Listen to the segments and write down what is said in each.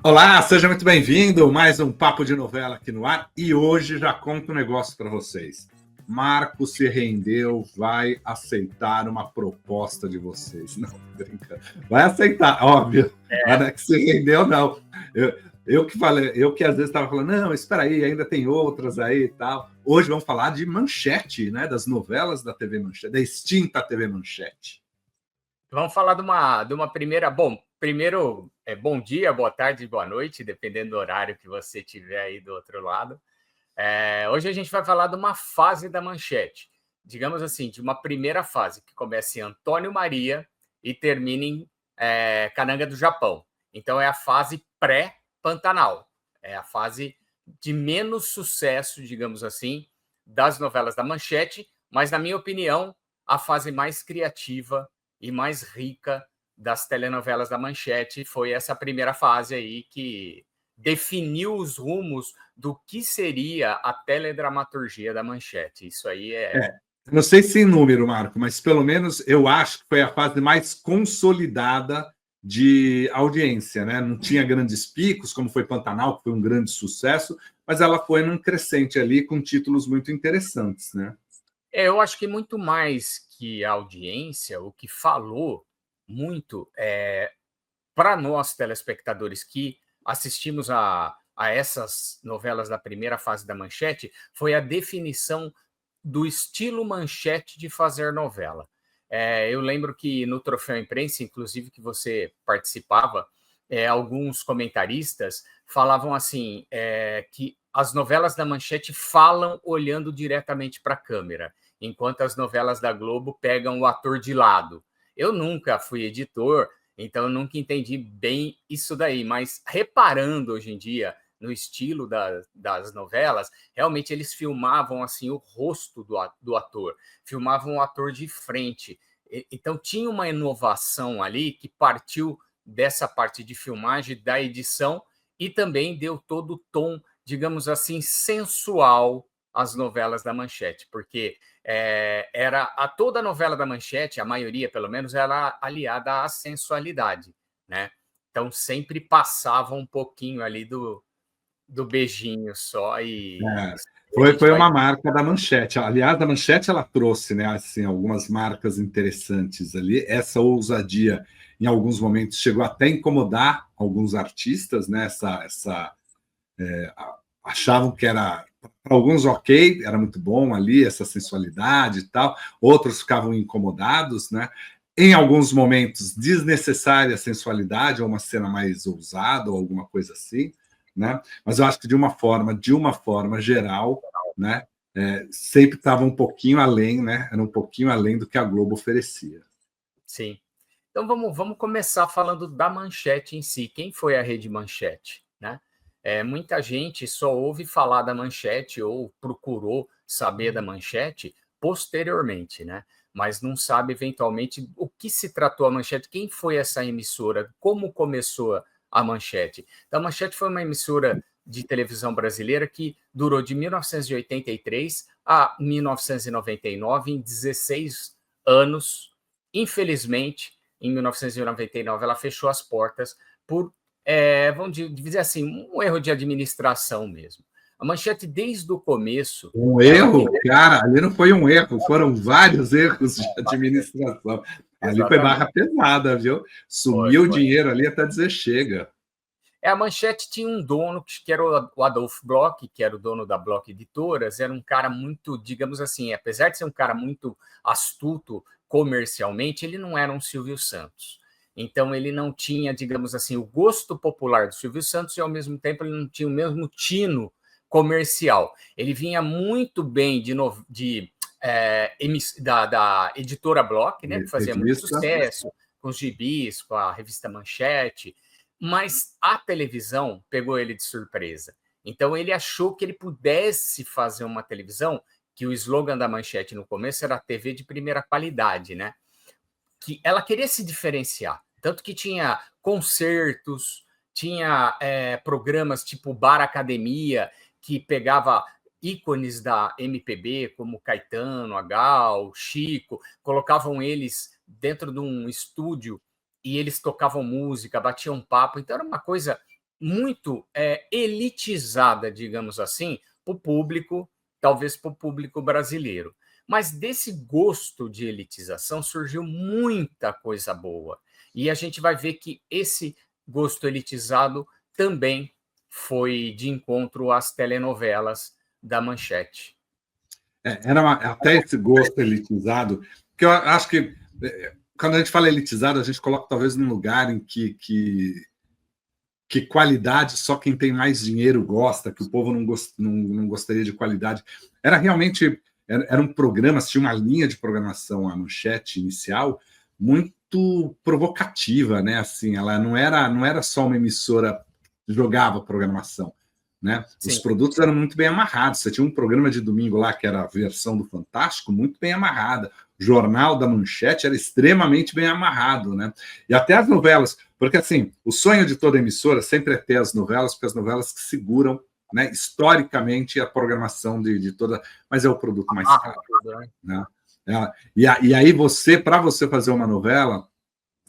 Olá, seja muito bem-vindo. Mais um Papo de Novela aqui no ar. E hoje já conto um negócio para vocês. Marco se rendeu, vai aceitar uma proposta de vocês. Não, brinca. Vai aceitar, óbvio. Mas não é que se rendeu, não. Eu que falei, eu que às vezes estava falando, não, espera aí, ainda tem outras aí e tal. Hoje vamos falar de Manchete, né? Das novelas da TV Manchete, da extinta TV Manchete. Vamos falar de uma primeira. Bom, primeiro, bom dia, boa tarde, boa noite, dependendo do horário que você tiver aí do outro lado. Hoje a gente vai falar de uma fase da Manchete, digamos assim, de uma primeira fase, que começa em Antônio Maria e termina em Cananga do Japão. Então, é a fase pré-Pantanal, é a fase de menos sucesso, digamos assim, das novelas da Manchete, mas, na minha opinião, a fase mais criativa e mais rica das telenovelas da Manchete foi essa primeira fase aí que definiu os rumos do que seria a teledramaturgia da Manchete. Isso aí Não sei se em número, Marco, mas pelo menos eu acho que foi a fase mais consolidada de audiência, né? Não tinha grandes picos, como foi Pantanal, que foi um grande sucesso, mas ela foi num crescente ali com títulos muito interessantes, né? Eu acho que muito mais que a audiência, o que falou muito para nós, telespectadores, que assistimos a essas novelas da primeira fase da Manchete, foi a definição do estilo Manchete de fazer novela. Eu lembro que no Troféu Imprensa, inclusive, que você participava, alguns comentaristas falavam assim, que as novelas da Manchete falam olhando diretamente para a câmera, enquanto as novelas da Globo pegam o ator de lado. Eu nunca fui editor, então eu nunca entendi bem isso daí, mas reparando hoje em dia no estilo das novelas, realmente eles filmavam assim o rosto do ator, filmavam o ator de frente. Então tinha uma inovação ali que partiu dessa parte de filmagem, da edição, e também deu todo o tom, digamos assim, sensual às novelas da Manchete, porque toda a novela da Manchete, a maioria pelo menos, era aliada à sensualidade, né? Então sempre passava um pouquinho ali do beijinho só É, a gente foi vai. uma marca da Manchete. Aliás, a Manchete ela trouxe, né, assim, algumas marcas interessantes ali. Essa ousadia, em alguns momentos, chegou até a incomodar alguns artistas, né? Achavam que era para alguns ok, era muito bom ali essa sensualidade e tal. Outros ficavam incomodados, né? Em alguns momentos desnecessária a sensualidade ou uma cena mais ousada ou alguma coisa assim, né? Mas eu acho que de uma forma geral, né? Sempre estava um pouquinho além, né? Era um pouquinho além do que a Globo oferecia. Sim. Então vamos começar falando da Manchete em si. Quem foi a Rede Manchete, né? Muita gente só ouve falar da Manchete ou procurou saber da Manchete posteriormente, né? Mas não sabe eventualmente o que se tratou a Manchete, quem foi essa emissora, como começou a Manchete. Então, a Manchete foi uma emissora de televisão brasileira que durou de 1983 a 1999, em 16 anos. Infelizmente, em 1999, ela fechou as portas por, vamos dizer assim, um erro de administração mesmo. A Manchete, desde o começo, Um ela erro, cara, ali não foi um erro, foram vários erros de administração. Ali foi exatamente, barra pesada, viu? foi, Sumiu o foi. dinheiro ali até dizer chega. A Manchete tinha um dono que era o Adolfo Bloch, que era o dono da Bloch Editoras, era um cara muito, digamos assim, apesar de ser um cara muito astuto comercialmente, ele não era um Silvio Santos. Então ele não tinha, digamos assim, o gosto popular do Silvio Santos e ao mesmo tempo ele não tinha o mesmo tino comercial. Ele vinha muito bem da editora Bloch, né, que fazia muito Revista. sucesso com os gibis, com a revista Manchete, mas a televisão pegou ele de surpresa. Então ele achou que ele pudesse fazer uma televisão, que o slogan da Manchete no começo era TV de primeira qualidade, né? Que ela queria se diferenciar, tanto que tinha concertos, tinha programas tipo Bar Academia, que pegava ícones da MPB, como Caetano, a Gal, Chico, colocavam eles dentro de um estúdio e eles tocavam música, batiam papo, então era uma coisa muito elitizada, digamos assim, para o público, talvez para o público brasileiro. Mas desse gosto de elitização surgiu muita coisa boa. E a gente vai ver que esse gosto elitizado também foi de encontro às telenovelas da Manchete. Até esse gosto elitizado, que eu acho que quando a gente fala elitizado, a gente coloca talvez num lugar em que qualidade só quem tem mais dinheiro gosta, que o povo não gostaria de qualidade. Era realmente era um programa, tinha uma linha de programação, a Manchete inicial, muito provocativa, né? Assim, ela não era só uma emissora que jogava programação, né? Sim. Os produtos eram muito bem amarrados. Você tinha um programa de domingo lá que era a versão do Fantástico, muito bem amarrada. O Jornal da Manchete era extremamente bem amarrado, né? E até as novelas, porque assim, o sonho de toda emissora sempre é ter as novelas, porque as novelas que seguram, né, historicamente a programação de toda, mas é o produto mais caro, né? E aí para você fazer uma novela,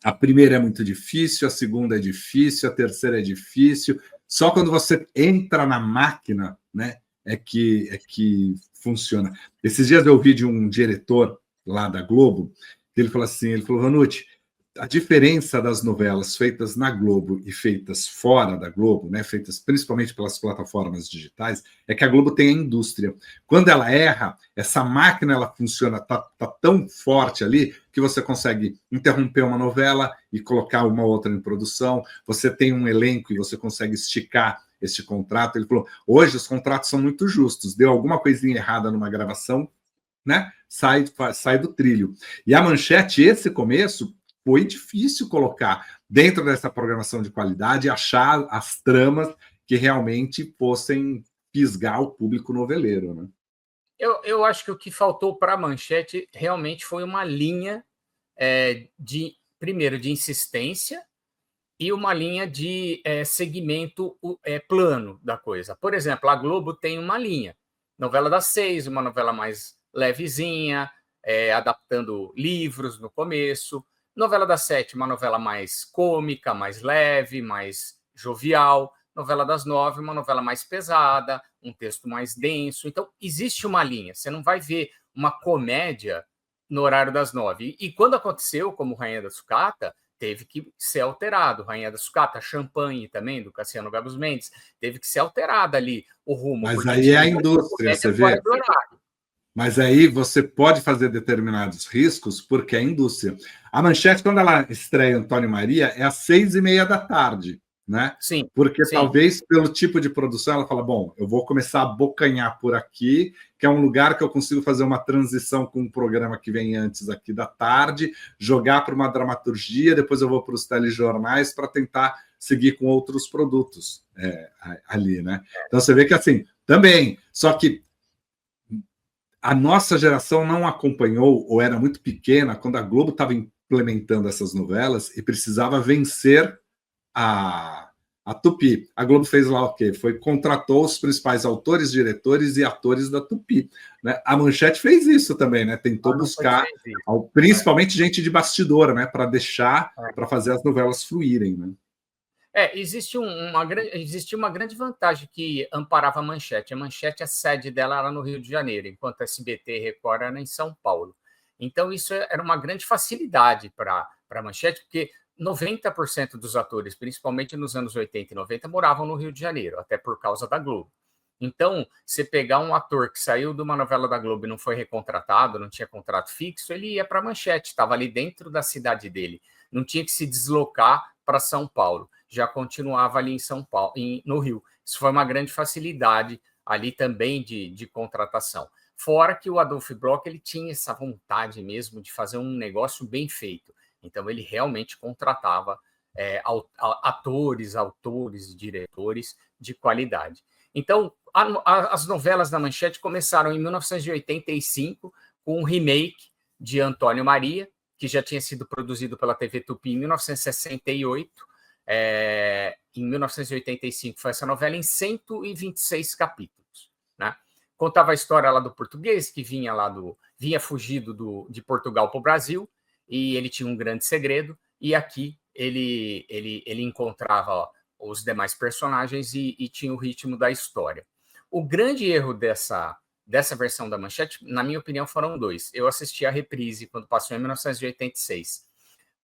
a primeira é muito difícil, a segunda é difícil, a terceira é difícil. Só quando você entra na máquina, né, é que funciona. Esses dias eu ouvi de um diretor lá da Globo, que ele falou assim, ele falou, Vanucci, a diferença das novelas feitas na Globo e feitas fora da Globo, né, feitas principalmente pelas plataformas digitais, é que a Globo tem a indústria. Quando ela erra, essa máquina ela funciona, tá tão forte ali que você consegue interromper uma novela e colocar uma outra em produção. Você tem um elenco e você consegue esticar esse contrato. Ele falou: hoje os contratos são muito justos. Deu alguma coisinha errada numa gravação, né? Sai do trilho. E a Manchete, esse começo, foi difícil colocar dentro dessa programação de qualidade, achar as tramas que realmente fossem fisgar o público noveleiro, né? Eu acho que o que faltou para a Manchete realmente foi uma linha primeiro, de insistência e uma linha de segmento plano da coisa. Por exemplo, a Globo tem uma linha, novela das 6, uma novela mais levezinha, adaptando livros no começo. Novela das 7, uma novela mais cômica, mais leve, mais jovial. Novela das 9, uma novela mais pesada, um texto mais denso. Então, existe uma linha. Você não vai ver uma comédia no horário das 9. E quando aconteceu, como Rainha da Sucata, teve que ser alterado. Rainha da Sucata, Champanhe também, do Cassiano Gabos Mendes, teve que ser alterada ali o rumo. Mas aí é a indústria, você vê. Mas aí você pode fazer determinados riscos, porque é a indústria. A Manchete, quando ela estreia Antônio Maria, é às 6h30 da tarde, né? Sim. Porque sim. Talvez pelo tipo de produção, ela fala: bom, eu vou começar a bocanhar por aqui, que é um lugar que eu consigo fazer uma transição com um programa que vem antes aqui da tarde, jogar para uma dramaturgia, depois eu vou para os telejornais para tentar seguir com outros produtos ali, né? Então você vê que assim, também, só que a nossa geração não acompanhou, ou era muito pequena, quando a Globo estava implementando essas novelas e precisava vencer a Tupi. A Globo fez lá o quê? Contratou os principais autores, diretores e atores da Tupi. Né? A Manchete fez isso também, né? Tentou buscar, principalmente gente de bastidora, né? Para deixar, para fazer as novelas fluírem, né? Existe uma grande vantagem que amparava a Manchete. A Manchete, a sede dela era no Rio de Janeiro, enquanto a SBT e Record era em São Paulo. Então, isso era uma grande facilidade para a Manchete, porque 90% dos atores, principalmente nos anos 80 e 90, moravam no Rio de Janeiro, até por causa da Globo. Então, você pegar um ator que saiu de uma novela da Globo e não foi recontratado, não tinha contrato fixo, ele ia para a Manchete, estava ali dentro da cidade dele. Não tinha que se deslocar para São Paulo, já continuava ali em São Paulo, no Rio. Isso foi uma grande facilidade ali também de contratação. Fora que o Adolphe Bloch, ele tinha essa vontade mesmo de fazer um negócio bem feito. Então, ele realmente contratava atores, autores, diretores de qualidade. Então, as novelas da Manchete começaram em 1985 com um remake de Antônio Maria, que já tinha sido produzido pela TV Tupi em 1968. Em 1985 foi essa novela em 126 capítulos. Né? Contava a história lá do português, que vinha fugido de Portugal para o Brasil, e ele tinha um grande segredo, e aqui ele encontrava os demais personagens e tinha o ritmo da história. O grande erro dessa versão da Manchete, na minha opinião, foram dois. Eu assisti a reprise quando passou em 1986.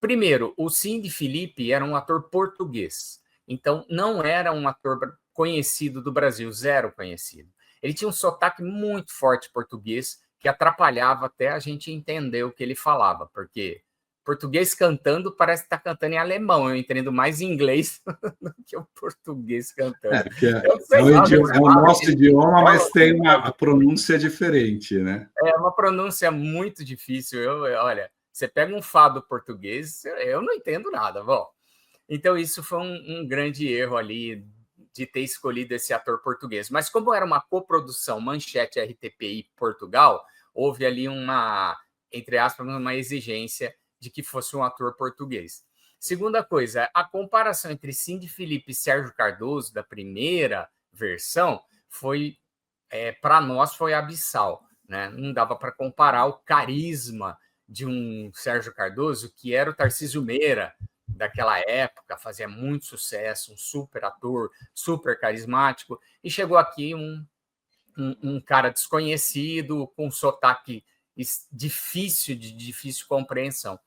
Primeiro, o Cindy Filipe era um ator português, então não era um ator conhecido do Brasil, zero conhecido. Ele tinha um sotaque muito forte português que atrapalhava até a gente entender o que ele falava, porque português cantando parece que está cantando em alemão. Eu entendo mais inglês do que o português cantando. É o nosso idioma, mas tem uma pronúncia diferente, né? É uma pronúncia muito difícil. Olha, você pega um fado português, eu não entendo nada. Bom, então isso foi um grande erro ali de ter escolhido esse ator português. Mas como era uma coprodução Manchete RTPI Portugal, houve ali entre aspas, uma exigência de que fosse um ator português. Segunda coisa, a comparação entre Cindy Filipe e Sérgio Cardoso, da primeira versão, para nós, foi abissal. Né? Não dava para comparar o carisma de um Sérgio Cardoso, que era o Tarcísio Meira daquela época, fazia muito sucesso, um super ator, super carismático, e chegou aqui um cara desconhecido, com um sotaque de difícil compreensão.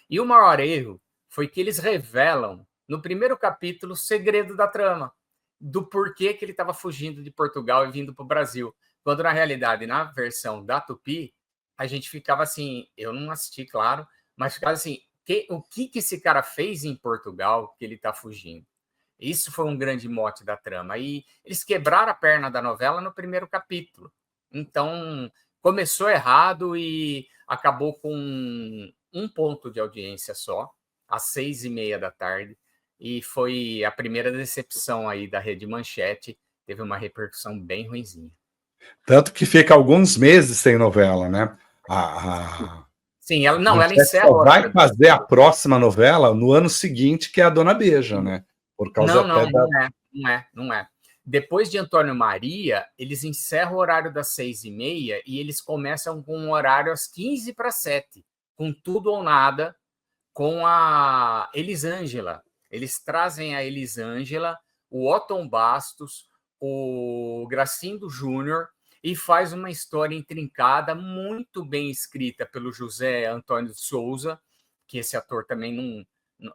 E o maior erro foi que eles revelam, no primeiro capítulo, o segredo da trama, do porquê que ele estava fugindo de Portugal e vindo para o Brasil. Quando, na realidade, na versão da Tupi, a gente ficava assim, eu não assisti, claro, mas ficava assim, o que esse cara fez em Portugal que ele está fugindo? Isso foi um grande mote da trama. E eles quebraram a perna da novela no primeiro capítulo. Então, começou errado e acabou com um ponto de audiência só, às 6h30 da tarde. E foi a primeira decepção aí da Rede Manchete. Teve uma repercussão bem ruinzinha. Tanto que fica alguns meses sem novela, né? Sim, ela encerra. Só vai fazer a próxima novela no ano seguinte, que é a Dona Beija, né? Por causa não é. Depois de Antônio Maria, eles encerram o horário das 6h30 e eles começam com um horário às 6:45, com Tudo ou Nada, com a Elisângela. Eles trazem a Elisângela, o Otton Bastos, o Gracindo Júnior, e faz uma história intrincada, muito bem escrita pelo José Antônio de Souza, que esse ator também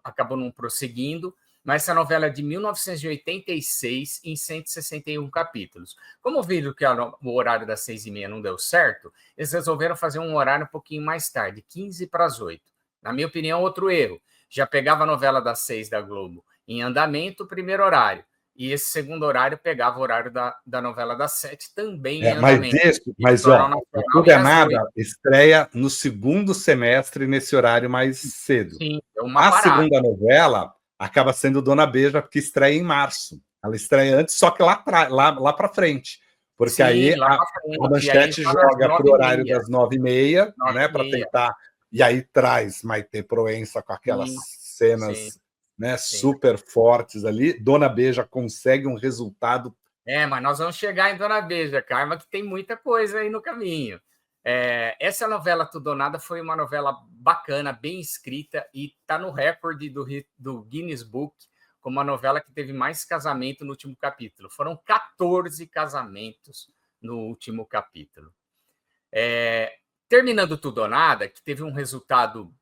acabou não prosseguindo, mas essa novela é de 1986, em 161 capítulos. Como viram que o horário das 6h30 não deu certo, eles resolveram fazer um horário um pouquinho mais tarde, 7:45. Na minha opinião, outro erro. Já pegava a novela das 6 da Globo em andamento, primeiro horário. E esse segundo horário pegava o horário da novela das 7, também em andamento. Mas Tudo é Nada estreia no segundo semestre, nesse horário mais cedo. Sim, segunda novela acaba sendo Dona Beija, porque estreia em março. Ela estreia antes, só que lá para frente. Porque sim, aí a Manchete joga para o horário das 9h30, né, para tentar... E aí traz Maite Proença com aquelas cenas né, super fortes ali. Dona Beija consegue um resultado... mas nós vamos chegar em Dona Beija, Karma, que tem muita coisa aí no caminho. Essa novela Tudo ou Nada foi uma novela bacana, bem escrita, e está no recorde do Guinness Book como a novela que teve mais casamento no último capítulo. Foram 14 casamentos no último capítulo. Terminando Tudo ou Nada, que teve um resultado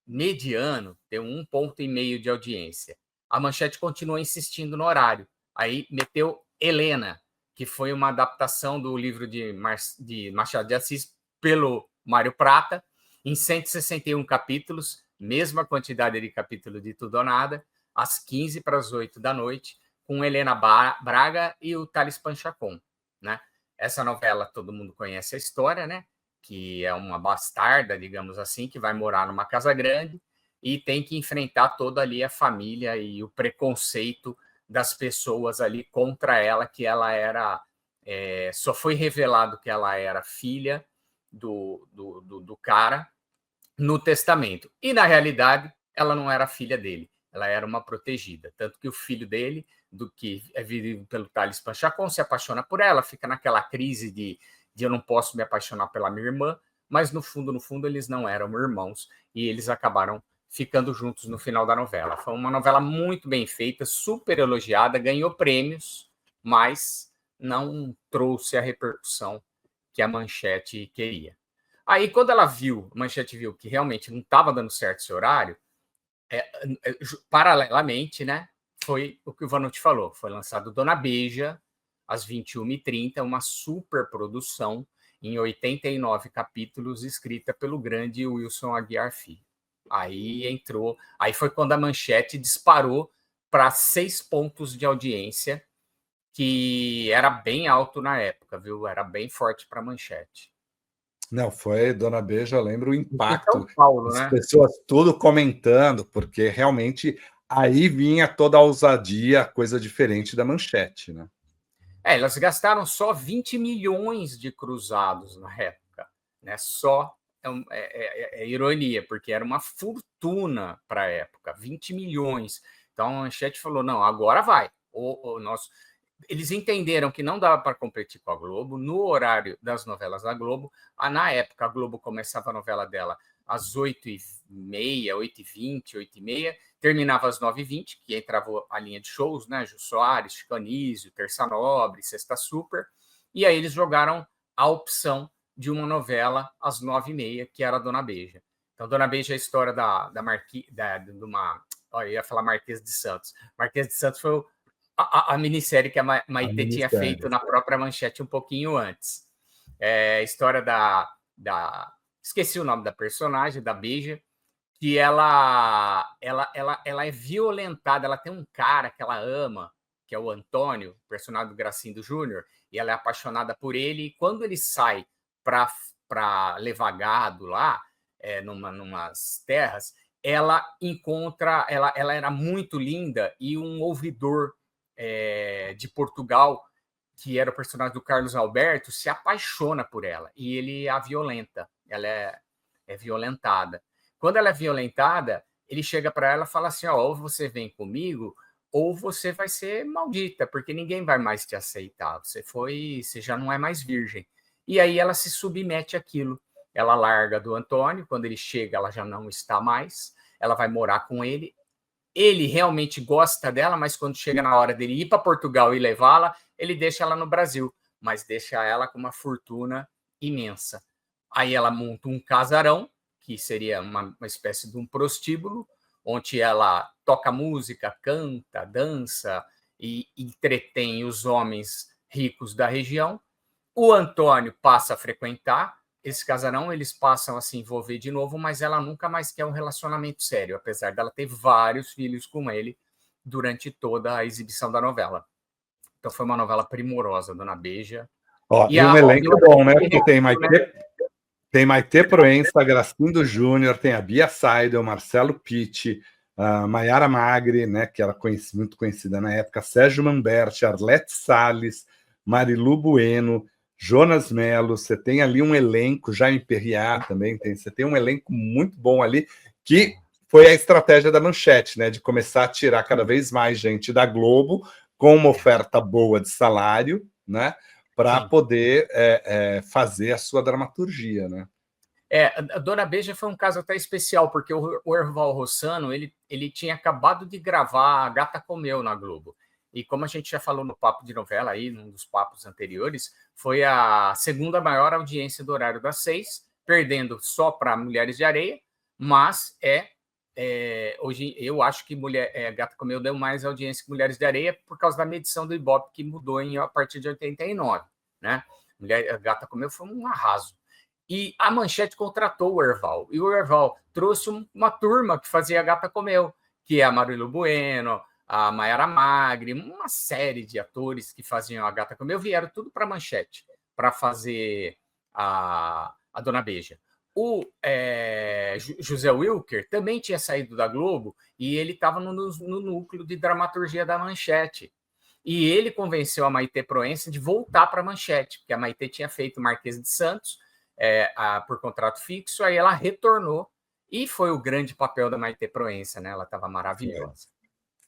mediano, deu 1,5 ponto de audiência. A Manchete continuou insistindo no horário. Aí meteu Helena, que foi uma adaptação do livro de Machado de Assis pelo Mário Prata, em 161 capítulos, mesma quantidade de capítulo de Tudo ou Nada, às 7:45 da noite, com Helena Braga e o Thales Panchacon. Né? Essa novela, todo mundo conhece a história, né? Que é uma bastarda, digamos assim, que vai morar numa casa grande e tem que enfrentar toda ali a família e o preconceito das pessoas ali contra ela, que ela era... só foi revelado que ela era filha do cara no testamento. E, na realidade, ela não era filha dele, ela era uma protegida. Tanto que o filho dele, que é vivido pelo Thales Panchacon, se apaixona por ela, fica naquela crise de eu não posso me apaixonar pela minha irmã, mas no fundo, eles não eram irmãos e eles acabaram ficando juntos no final da novela. Foi uma novela muito bem feita, super elogiada, ganhou prêmios, mas não trouxe a repercussão que a Manchete queria. Aí, quando a Manchete viu que realmente não estava dando certo esse horário, paralelamente, né, foi o que o Vanucci falou, foi lançado Dona Beija, às 21h30, uma super produção em 89 capítulos, escrita pelo grande Wilson Aguiar Filho. Aí foi quando a Manchete disparou para 6 pontos de audiência, que era bem alto na época, viu? Era bem forte para a Manchete. Não, foi Dona Beija, eu lembro o impacto. São Paulo, As né? pessoas tudo comentando, porque realmente aí vinha toda a ousadia, coisa diferente da Manchete, né? Elas gastaram só 20 milhões de cruzados na época, né? Só é ironia, porque era uma fortuna para a época, 20 milhões. Então a Manchete falou: não, agora vai. Eles entenderam que não dava para competir com a Globo no horário das novelas da Globo. Na época, a Globo começava a novela dela às 8h30, 8h20, 8h30, terminava às 9h20, que entrava a linha de shows, né? Jô Soares, Chico Anísio, Terça Nobre, Sexta Super. E aí eles jogaram a opção de uma novela às 9h30, que era a Dona Beija. Então, Dona Beija é a história de uma... Eu ia falar Marquês de Santos. Marquês de Santos foi a minissérie que a Maitê tinha feito na própria Manchete um pouquinho antes. É a história esqueci o nome da personagem, da Beija, que ela é violentada, ela tem um cara que ela ama, que é o Antônio, personagem do Gracindo Júnior, e ela é apaixonada por ele, e quando ele sai para levar gado lá, numas terras, ela encontra, ela era muito linda, e um ouvidor de Portugal, que era o personagem do Carlos Alberto, se apaixona por ela, e ele a violenta, ela é violentada. Quando ela é violentada, ele chega para ela e fala assim: ou você vem comigo, ou você vai ser maldita, porque ninguém vai mais te aceitar. Você já não é mais virgem. E aí ela se submete àquilo. Ela larga do Antônio, quando ele chega, ela já não está mais. Ela vai morar com ele. Ele realmente gosta dela, mas quando chega na hora dele ir para Portugal e levá-la, ele deixa ela no Brasil, mas deixa ela com uma fortuna imensa. Aí ela monta um casarão, que seria uma espécie de um prostíbulo, onde ela toca música, canta, dança e entretém os homens ricos da região. O Antônio passa a frequentar esse casarão, eles passam a se envolver de novo, mas ela nunca mais quer um relacionamento sério, apesar dela ter vários filhos com ele durante toda a exibição da novela. Então foi uma novela primorosa, Dona Beija. E um elenco bom, né? Porque tem Maitê Proença, Gracindo Júnior, tem a Bia Seidel, Marcelo Pitti, a Maiara Magri, né, que era muito conhecida na época, Sérgio Manberti, Arlete Salles, Marilu Bueno, Jonas Mello. Você tem ali um elenco, Jaime Perriat também, você tem um elenco muito bom ali, que foi a estratégia da Manchete, né, de começar a tirar cada vez mais gente da Globo, com uma oferta boa de salário, né, para poder fazer a sua dramaturgia, né? A Dona Beija foi um caso até especial, porque o Erval Rossano, ele tinha acabado de gravar A Gata Comeu na Globo. E como a gente já falou no Papo de Novela, aí, num dos papos anteriores, foi a segunda maior audiência do horário das 6, perdendo só para Mulheres de Areia, mas hoje eu acho que Gata Comeu deu mais audiência que Mulheres de Areia por causa da medição do Ibope, que mudou a partir de 89, né? Gata Comeu foi um arraso. E a Manchete contratou o Erval. E o Erval trouxe uma turma que fazia a Gata Comeu, que é a Marilu Bueno, a Maiara Magri, uma série de atores que faziam a Gata Comeu, vieram tudo para a Manchete, para fazer a Dona Beija. O José Wilker também tinha saído da Globo e ele estava no núcleo de dramaturgia da Manchete. E ele convenceu a Maitê Proença de voltar para a Manchete, porque a Maitê tinha feito Marquês de Santos por contrato fixo, aí ela retornou e foi o grande papel da Maitê Proença, né? Ela estava maravilhosa.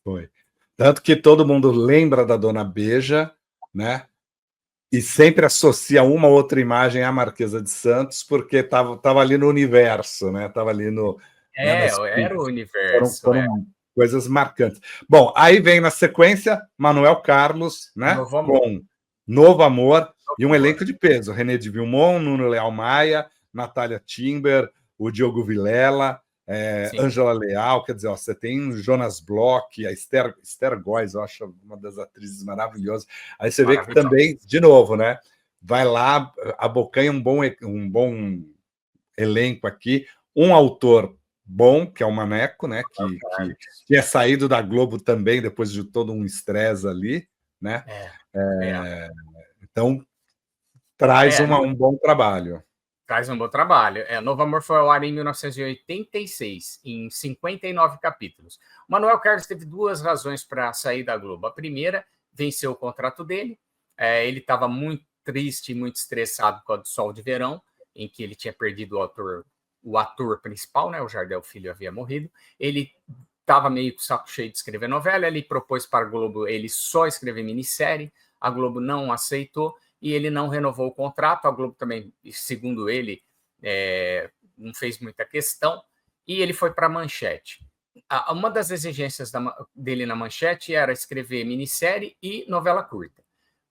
Foi. Tanto que todo mundo lembra da Dona Beija, né? E sempre associa uma outra imagem à Marquesa de Santos, porque estava ali no universo, né? Estava ali no né, das Era o foram, universo. foram coisas marcantes. Bom, aí vem na sequência Manuel Carlos, né, Novo Amor. com Novo Amor e um Novo Amor. elenco de peso. René de Vilmon, Nuno Leal Maia, Natália Timber, o Diogo Vilela, Sim, Ângela Leal, quer dizer, ó, você tem Jonas Bloch, a Esther Góes, eu acho uma das atrizes maravilhosas. Aí você vê que maravilhoso. também, de novo, né, vai lá, abocanha um bom elenco aqui, um autor bom, que é o Maneco, né, que tinha saído da Globo também, depois de todo um estresse ali, né? Então, traz um bom trabalho. Traz um bom trabalho. Novo Amor foi ao ar em 1986, em 59 capítulos. O Manuel Carlos teve duas razões para sair da Globo. A primeira, venceu o contrato dele. Ele estava muito triste, muito estressado com o Sol de Verão, em que ele tinha perdido o ator principal, né? O Jardel Filho havia morrido. Ele estava meio com o saco cheio de escrever novela. Ele propôs para a Globo ele só escrever minissérie. A Globo não aceitou e ele não renovou o contrato. A Globo também, segundo ele, não fez muita questão, e ele foi para a Manchete. Uma das exigências dele na Manchete era escrever minissérie e novela curta.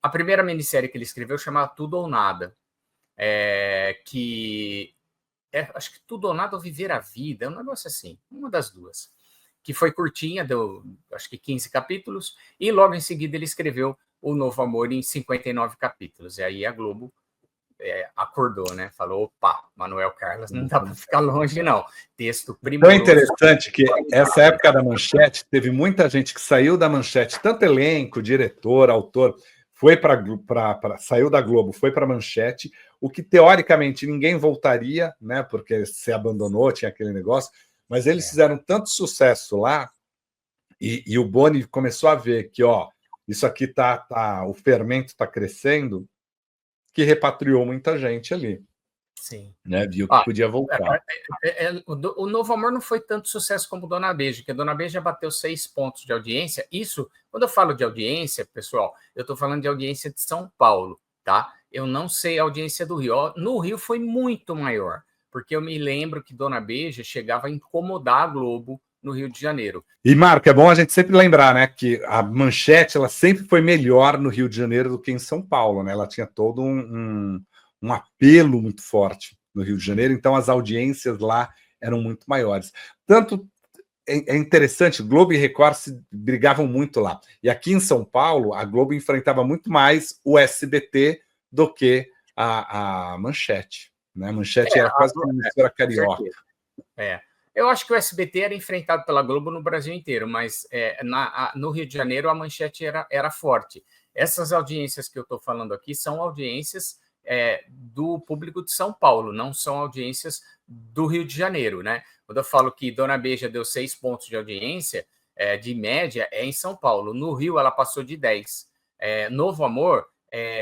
A primeira minissérie que ele escreveu chamava Tudo ou Nada, acho que Tudo ou Nada ou Viver a Vida, é um negócio assim, uma das duas, que foi curtinha, deu acho que 15 capítulos, e logo em seguida ele escreveu O Novo Amor em 59 capítulos. E aí a Globo acordou, né? Falou, opa, Manuel Carlos não dá para ficar longe, não. Texto primoroso. Então é interessante que essa época da Manchete, teve muita gente que saiu da Manchete, tanto elenco, diretor, autor, saiu da Globo, foi para a Manchete, o que teoricamente ninguém voltaria, né? Porque se abandonou, tinha aquele negócio, mas eles fizeram tanto sucesso lá, e o Boni começou a ver que, ó, isso aqui o fermento está crescendo, que repatriou muita gente ali. Sim. Né? Viu que podia voltar. O Novo Amor não foi tanto sucesso como Dona Beija, que a Dona Beija bateu 6 pontos de audiência. Isso, quando eu falo de audiência, pessoal, eu estou falando de audiência de São Paulo, tá? Eu não sei a audiência do Rio. No Rio foi muito maior, porque eu me lembro que Dona Beija chegava a incomodar a Globo no Rio de Janeiro. E, Marco, é bom a gente sempre lembrar, né, que a Manchete ela sempre foi melhor no Rio de Janeiro do que em São Paulo, né? Ela tinha todo um apelo muito forte no Rio de Janeiro, então as audiências lá eram muito maiores. Tanto é interessante, Globo e Record se brigavam muito lá. E aqui em São Paulo, a Globo enfrentava muito mais o SBT do que a Manchete. Né? A Manchete era quase uma emissora carioca. Eu acho que o SBT era enfrentado pela Globo no Brasil inteiro, mas no Rio de Janeiro a Manchete era forte. Essas audiências que eu estou falando aqui são audiências do público de São Paulo, não são audiências do Rio de Janeiro, né? Quando eu falo que Dona Beija deu 6 pontos de audiência, de média, é em São Paulo. No Rio, ela passou de 10. Novo Amor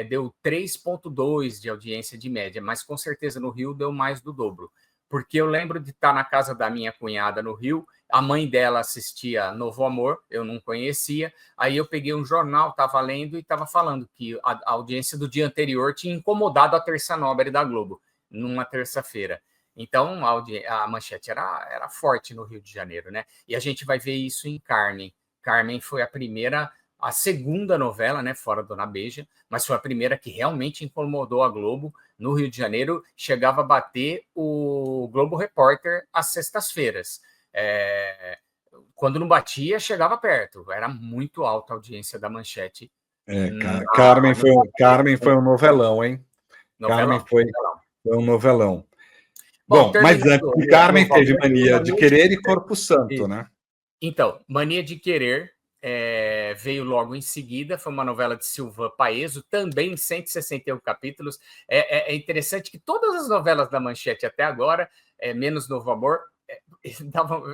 deu 3,2 de audiência de média, mas com certeza no Rio deu mais do dobro. Porque eu lembro de estar na casa da minha cunhada no Rio, a mãe dela assistia Novo Amor, eu não conhecia, aí eu peguei um jornal, estava lendo e estava falando que a audiência do dia anterior tinha incomodado a Terça Nobre da Globo, numa terça-feira. Então, a Manchete era forte no Rio de Janeiro, né? E a gente vai ver isso em Carmen. Carmen foi a segunda novela, né, fora Dona Beija, mas foi a primeira que realmente incomodou a Globo. No Rio de Janeiro, chegava a bater o Globo Repórter às sextas-feiras. Quando não batia, chegava perto. Era muito alta a audiência da Manchete. Carmen foi um novelão, hein? Novelão, Carmen foi um novelão. Bom, mas Carmen teve Mania de Querer e Corpo Santo, né? Então, Mania de Querer veio logo em seguida, foi uma novela de Silvan Paeso, também em 161 capítulos. É interessante que todas as novelas da Manchete até agora, menos Novo Amor,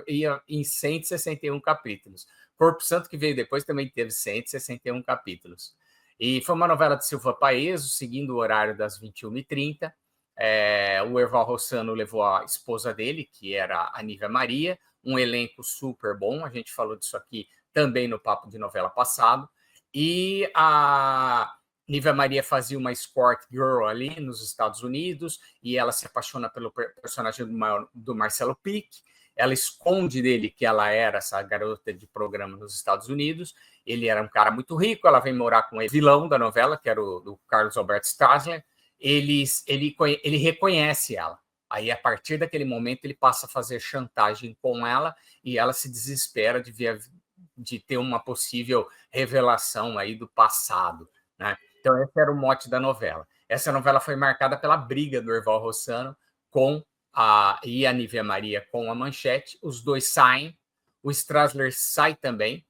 ia em 161 capítulos. Corpo Santo, que veio depois, também teve 161 capítulos. E foi uma novela de Silvan Paeso, seguindo o horário das 21h30. O Erval Rossano levou a esposa dele, que era a Nívia Maria, um elenco super bom, a gente falou disso aqui também no Papo de Novela passado, e a Nívia Maria fazia uma escort girl ali nos Estados Unidos, e ela se apaixona pelo personagem do Marcelo Pique, ela esconde dele que ela era essa garota de programa nos Estados Unidos. Ele era um cara muito rico, ela vem morar com o vilão da novela, que era o Carlos Alberto Strassler. Ele reconhece ela. Aí, a partir daquele momento, ele passa a fazer chantagem com ela e ela se desespera de ter uma possível revelação aí do passado, né? Então, esse era o mote da novela. Essa novela foi marcada pela briga do Erval Rossano e a Nívia Maria com a Manchete. Os dois saem, o Strassler sai também,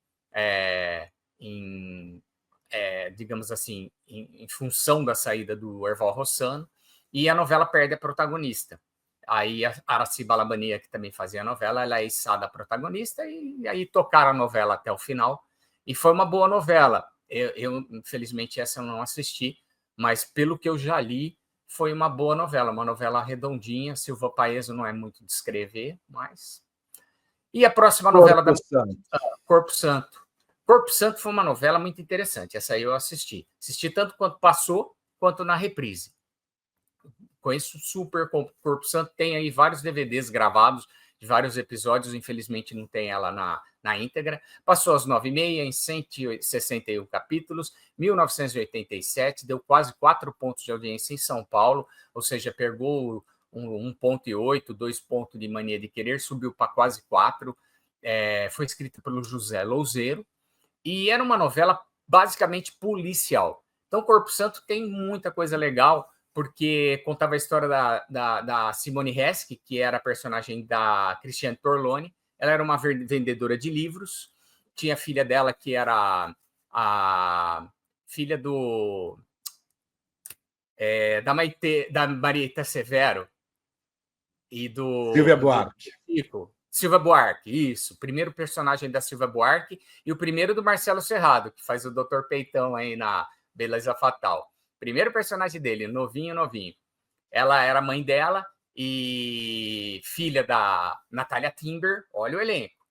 digamos assim, em função da saída do Erval Rossano, e a novela perde a protagonista. Aí a Aracy Balabania, que também fazia a novela, ela é içada a protagonista, e aí tocaram a novela até o final, e foi uma boa novela. Eu infelizmente, essa eu não assisti, mas pelo que eu já li, foi uma boa novela, uma novela redondinha. Silva Paeso não é muito de escrever, mas... E a próxima novela Corpo Santo. Corpo Santo foi uma novela muito interessante, essa aí eu assisti. Assisti tanto quanto passou, quanto na reprise. Conheço super Corpo Santo, tem aí vários DVDs gravados de vários episódios, infelizmente não tem ela na íntegra. Passou às 9h30, em 161 capítulos, 1987, deu quase 4 pontos de audiência em São Paulo, ou seja, pegou 1,8, 2 pontos de Mania de Querer, subiu para quase 4. Foi escrita pelo José Louzeiro, e era uma novela basicamente policial. Então, Corpo Santo tem muita coisa legal, porque contava a história da Simone Hesque, que era a personagem da Cristiane Torlone. Ela era uma vendedora de livros, tinha a filha dela, que era a filha da Marieta Severo e do... Silvia Buarque. Silvia Buarque, isso. O primeiro personagem da Silvia Buarque e o primeiro do Marcelo Serrado, que faz o Dr. Peitão aí na Beleza Fatal. Primeiro personagem dele, novinho. Ela era mãe dela e filha da Natália Timber, olha o elenco.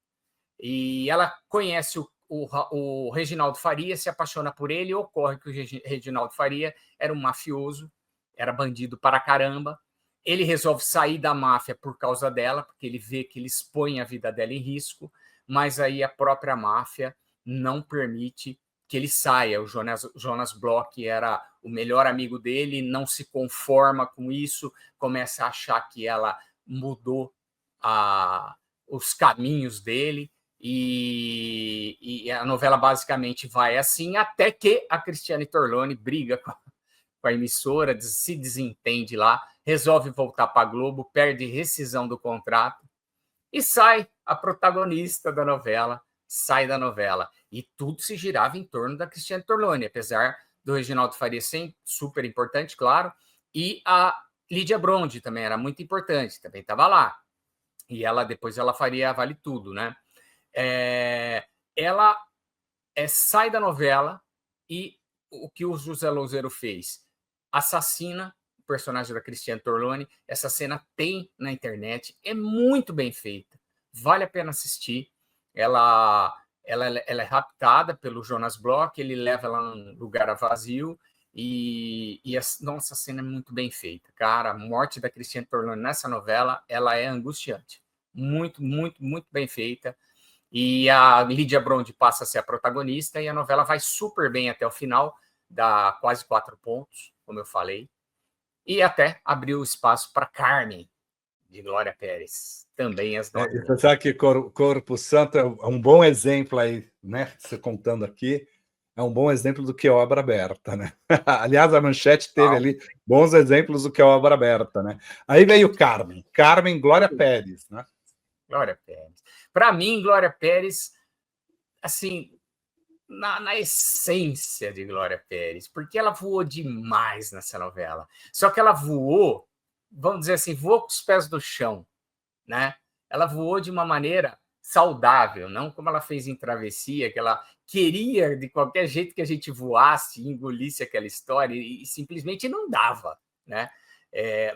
E ela conhece o Reginaldo Faria, se apaixona por ele, e ocorre que o Reginaldo Faria era um mafioso, era bandido para caramba. Ele resolve sair da máfia por causa dela, porque ele vê que ele expõe a vida dela em risco, mas aí a própria máfia não permite que ele saia. O Jonas Bloch era o melhor amigo dele, não se conforma com isso, começa a achar que ela mudou os caminhos dele, e a novela basicamente vai assim, até que a Cristiane Torlone briga com a emissora, se desentende lá, resolve voltar para a Globo, perde rescisão do contrato, e sai a protagonista da novela, sai da novela. E tudo se girava em torno da Cristiane Torlone, apesar do Reginaldo Faria ser super importante, claro, e a Lídia Brondi também era muito importante, também estava lá. E depois ela faria Vale Tudo, né? Ela sai da novela, e o que o José Louzeiro fez? Assassina o personagem da Cristiane Torlone. Essa cena tem na internet, é muito bem feita, vale a pena assistir. Ela é raptada pelo Jonas Bloch, ele leva ela num lugar vazio, nossa, a cena é muito bem feita, cara. A morte da Cristiane Torlone nessa novela, ela é angustiante, muito, muito, muito bem feita. E a Lídia Brondi passa a ser a protagonista, e a novela vai super bem até o final, dá quase 4 pontos, como eu falei, e até abriu espaço para Carmen, de Glória Pérez, também às 9. Você sabe que Corpo Santo é um bom exemplo aí, né? Você contando aqui, é um bom exemplo do que é obra aberta, né? Aliás, a Manchete teve ali bons exemplos do que é obra aberta, né? Aí veio Carmen, Glória Pérez, né? Glória Pérez. Para mim, Glória Pérez, assim, na essência de Glória Pérez, porque ela voou demais nessa novela. Só que ela voou, vamos dizer assim, voou com os pés do chão, né? Ela voou de uma maneira saudável, não como ela fez em Travessia, que ela queria de qualquer jeito que a gente voasse, engolisse aquela história, e simplesmente não dava, né?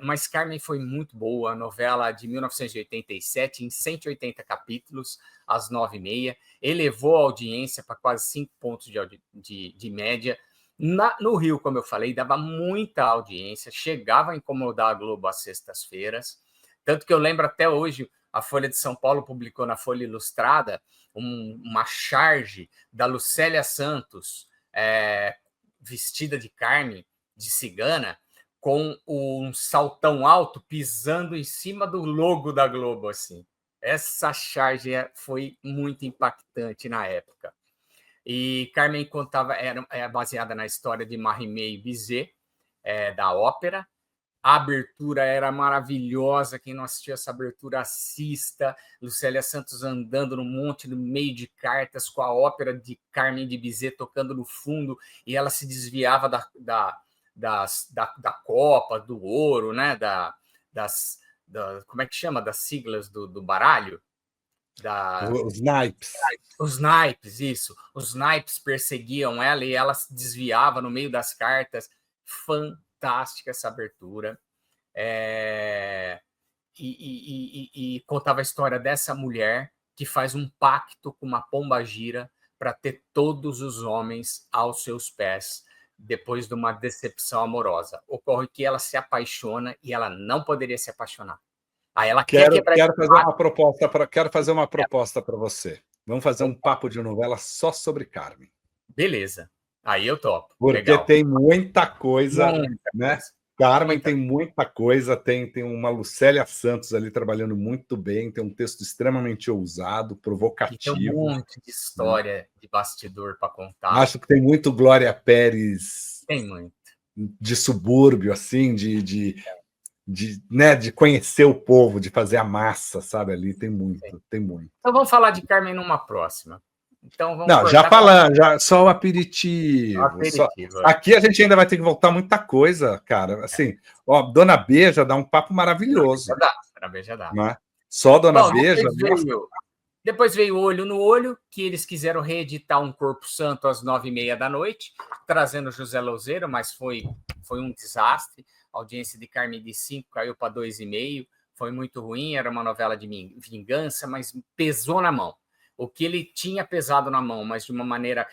Mas Carmen foi muito boa, a novela de 1987, em 180 capítulos, às 9h30, elevou a audiência para quase 5 pontos de média. No Rio, como eu falei, dava muita audiência, chegava a incomodar a Globo às sextas-feiras. Tanto que eu lembro até hoje, a Folha de São Paulo publicou na Folha Ilustrada uma charge da Lucélia Santos, vestida de carne, de cigana, com um saltão alto pisando em cima do logo da Globo, assim. Essa charge foi muito impactante na época. E Carmen contava, é baseada na história de Marie-Aimée Bizet, da ópera. A abertura era maravilhosa, quem não assistiu essa abertura, assista. Lucélia Santos andando no monte, no meio de cartas, com a ópera de Carmen de Bizet tocando no fundo, e ela se desviava da copa, do ouro, né? Como é que chama? Das siglas do baralho? Os naipes. Os naipes, isso. Os naipes perseguiam ela e ela se desviava no meio das cartas. Fantástica essa abertura. E contava a história dessa mulher que faz um pacto com uma pombagira para ter todos os homens aos seus pés depois de uma decepção amorosa. Ocorre que ela se apaixona e ela não poderia se apaixonar. Aí ela quero fazer uma proposta para você. Vamos fazer um papo de novela só sobre Carmen. Beleza. Aí eu topo. Porque legal. Tem muita coisa, né? Carmen tem muita coisa, tem uma Lucélia Santos ali trabalhando muito bem, tem um texto extremamente ousado, provocativo. E tem um monte de história de bastidor para contar. Acho que tem muito Glória Pérez. Tem muito. De subúrbio, assim, de conhecer o povo, de fazer a massa, sabe? Ali tem muito. Então vamos falar de Carmen numa próxima. Então, não, já falando, só o aperitivo. Aqui a gente ainda vai ter que voltar muita coisa, cara. Assim, ó, Dona B já dá um papo maravilhoso. Dona B já dá. Né? Só Dona B já... Depois veio Olho no Olho, que eles quiseram reeditar Um Corpo Santo às 9h30 da noite, trazendo José Louzeiro, mas foi um desastre. A audiência de Carmen de 5 caiu para 2,5. Foi muito ruim, era uma novela de vingança, mas pesou na mão. O que ele tinha pesado na mão, mas de uma maneira,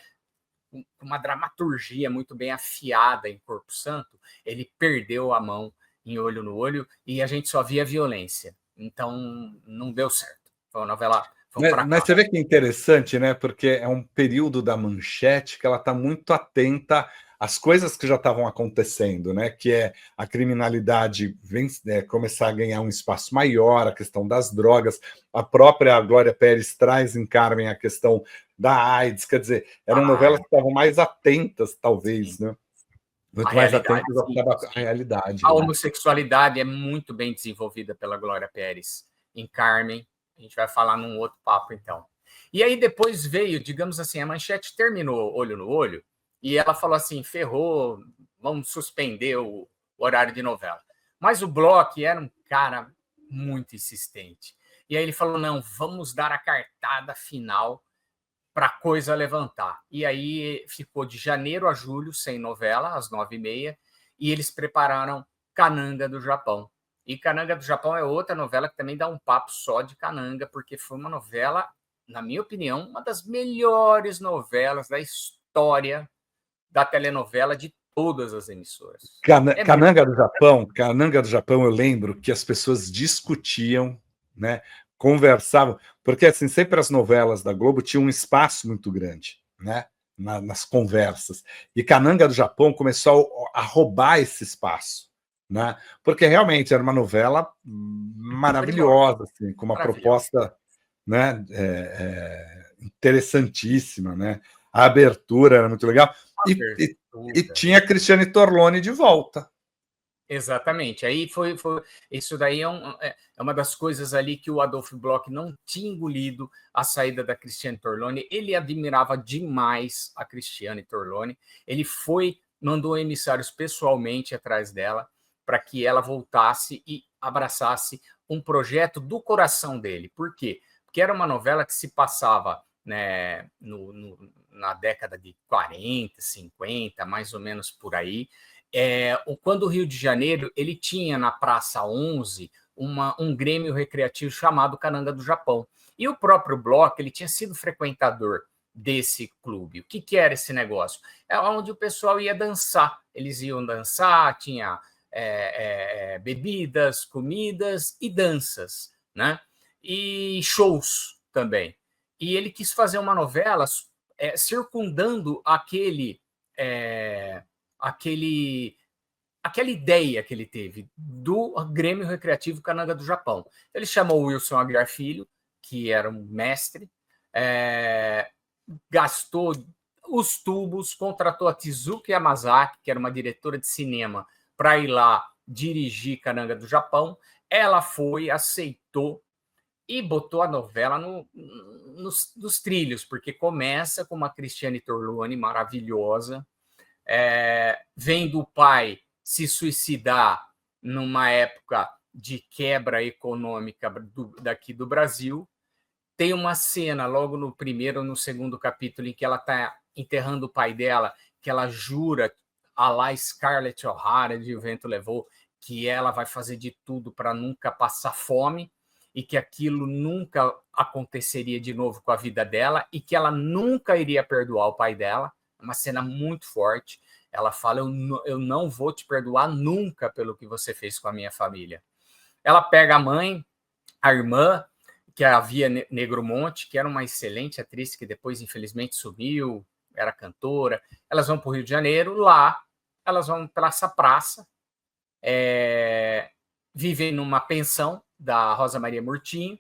uma dramaturgia muito bem afiada em Corpo Santo, ele perdeu a mão em Olho no Olho e a gente só via violência. Então, não deu certo. Foi uma novela... Mas você vê que é interessante, né? Porque é um período da Manchete que ela está muito atenta às coisas que já estavam acontecendo, né? Que é a criminalidade começar a ganhar um espaço maior, a questão das drogas, a própria Glória Pérez traz em Carmen a questão da AIDS, quer dizer, eram novelas que estavam mais atentas, talvez, né? Muito mais atentas à realidade. A homossexualidade é muito bem desenvolvida pela Glória Pérez em Carmen. A gente vai falar num outro papo, então. E aí depois veio, digamos assim, a Manchete terminou Olho no Olho e ela falou assim, ferrou, vamos suspender o horário de novela. Mas o Bloch era um cara muito insistente. E aí ele falou, não, vamos dar a cartada final para a coisa levantar. E aí ficou de janeiro a julho sem novela, às 9h30, e eles prepararam Cananga do Japão. E Cananga do Japão é outra novela que também dá um papo só de Cananga, porque foi uma novela, na minha opinião, uma das melhores novelas da história da telenovela de todas as emissoras. Cananga do Japão, eu lembro que as pessoas discutiam, né, conversavam, porque assim, sempre as novelas da Globo tinham um espaço muito grande, né, nas conversas. E Cananga do Japão começou a roubar esse espaço. Né? Porque realmente era uma novela maravilhosa, assim, com uma proposta, né, interessantíssima, né? A abertura era muito legal e tinha a Cristiane Torlone de volta. Exatamente. Aí foi isso daí é uma das coisas ali que o Adolphe Bloch não tinha engolido, a saída da Cristiane Torlone. Ele admirava demais a Cristiane Torlone. Ele mandou emissários pessoalmente atrás dela, para que ela voltasse e abraçasse um projeto do coração dele. Por quê? Porque era uma novela que se passava, né, na década de 40, 50, mais ou menos por aí. Quando o Rio de Janeiro ele tinha na Praça 11 um grêmio recreativo chamado Cananga do Japão. E o próprio Bloch ele tinha sido frequentador desse clube. O que era esse negócio? É onde o pessoal ia dançar. Eles iam dançar, tinha bebidas, comidas e danças, né? E shows também. E ele quis fazer uma novela circundando aquela ideia que ele teve do Grêmio Recreativo Kananga do Japão. Ele chamou o Wilson Aguiar Filho, que era um mestre, gastou os tubos, contratou a Tezuka Yamazaki, que era uma diretora de cinema, para ir lá dirigir Kananga do Japão. Ela foi, aceitou e botou a novela nos trilhos, porque começa com uma Cristiane Torlone maravilhosa, vendo o pai se suicidar numa época de quebra econômica daqui do Brasil. Tem uma cena logo no primeiro ou no segundo capítulo em que ela está enterrando o pai dela, que ela jura a lá Scarlett O'Hara de O Vento Levou, que ela vai fazer de tudo para nunca passar fome e que aquilo nunca aconteceria de novo com a vida dela e que ela nunca iria perdoar o pai dela. É uma cena muito forte. Ela fala, eu não vou te perdoar nunca pelo que você fez com a minha família. Ela pega a mãe, a irmã, que é a Via Negromonte, que era uma excelente atriz, que depois, infelizmente, sumiu, era cantora. Elas vão para o Rio de Janeiro, lá elas vão para essa praça, vivem numa pensão da Rosa Maria Murtinho,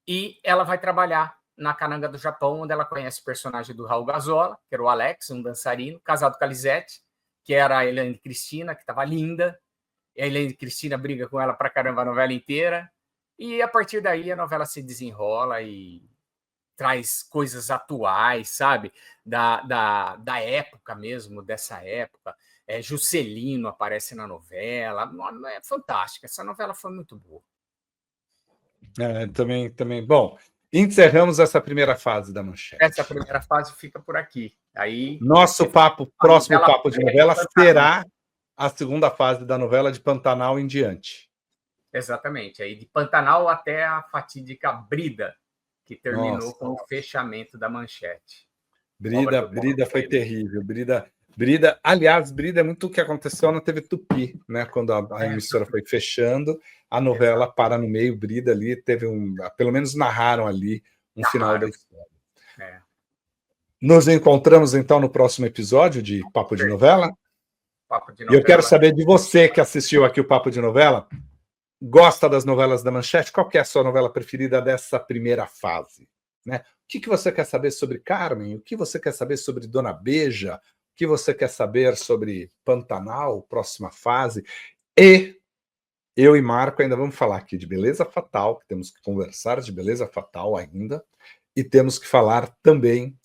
e ela vai trabalhar na Kananga do Japão, onde ela conhece o personagem do Raul Gazola, que era o Alex, um dançarino, casado com a Lisete, que era a Helene Cristina, que estava linda, e a Helene Cristina briga com ela pra caramba a novela inteira, e a partir daí a novela se desenrola e traz coisas atuais, sabe? Da época mesmo, dessa época. Juscelino aparece na novela, é fantástica, essa novela foi muito boa. Também. Bom, encerramos essa primeira fase da Manchete. Essa primeira fase fica por aqui. Aí, nosso próximo papo de novela será a segunda fase da novela de Pantanal em diante. Exatamente. Aí de Pantanal até a fatídica Brida, que terminou com o fechamento da Manchete. Brida foi terrível. Brida, aliás, Brida é muito o que aconteceu na TV Tupi, né? Quando a emissora foi fechando, a novela para no meio, Brida ali teve pelo menos narraram ali final da história. Nos encontramos então no próximo episódio de Papo de Novela. E eu quero saber de você que assistiu aqui o Papo de Novela. Gosta das novelas da Manchete? Qual que é a sua novela preferida dessa primeira fase? Né? O que você quer saber sobre Carmen? O que você quer saber sobre Dona Beija? O que você quer saber sobre Pantanal, próxima fase? E eu e Marco ainda vamos falar aqui de Beleza Fatal, que temos que conversar de Beleza Fatal ainda, e temos que falar também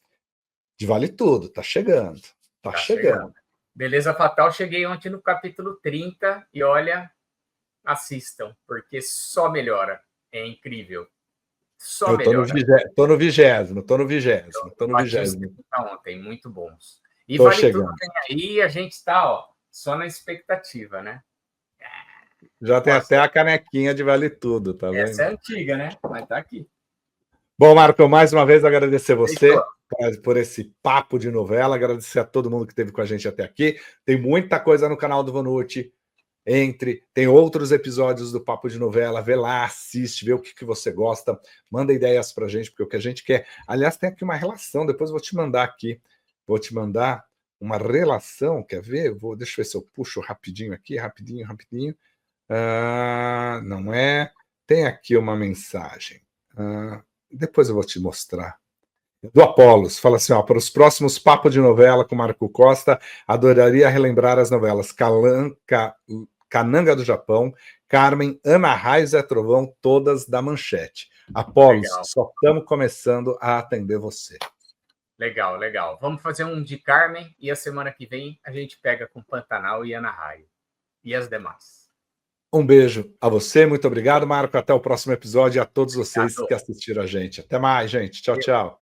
de Vale Tudo. Tá chegando. Tá chegando. Beleza Fatal, cheguei ontem no capítulo 30 e olha, assistam, porque só melhora. É incrível. Só melhora. Tô no 20º. Ontem, muito bons. E Vale chegando. Tudo tem aí, a gente está só na expectativa, né? Já tem até a canequinha de Vale Tudo, tá vendo? Essa é antiga, né? Mas tá aqui. Bom, Marco, mais uma vez agradecer você por esse papo de novela, agradecer a todo mundo que esteve com a gente até aqui. Tem muita coisa no canal do Vanucci. Tem outros episódios do Papo de Novela, vê lá, assiste, vê o que você gosta, manda ideias pra gente, porque o que a gente quer... Aliás, tem aqui uma relação, depois eu vou te mandar aqui, uma relação, quer ver? Deixa eu ver se eu puxo rapidinho aqui, rapidinho. Não é? Tem aqui uma mensagem. Depois eu vou te mostrar. Do Apolos, fala assim, para os próximos Papo de Novela com Marco Costa, adoraria relembrar as novelas Kananga do Japão, Carmen, Ana Raiz e Zé Trovão, todas da Manchete. Apolos, só estamos começando a atender você. Legal. Vamos fazer um de Carmen e a semana que vem a gente pega com Pantanal e Ana Raiz e as demais. Um beijo a você, muito obrigado, Marco. Até o próximo episódio e a todos vocês que assistiram a gente. Até mais, gente. Tchau.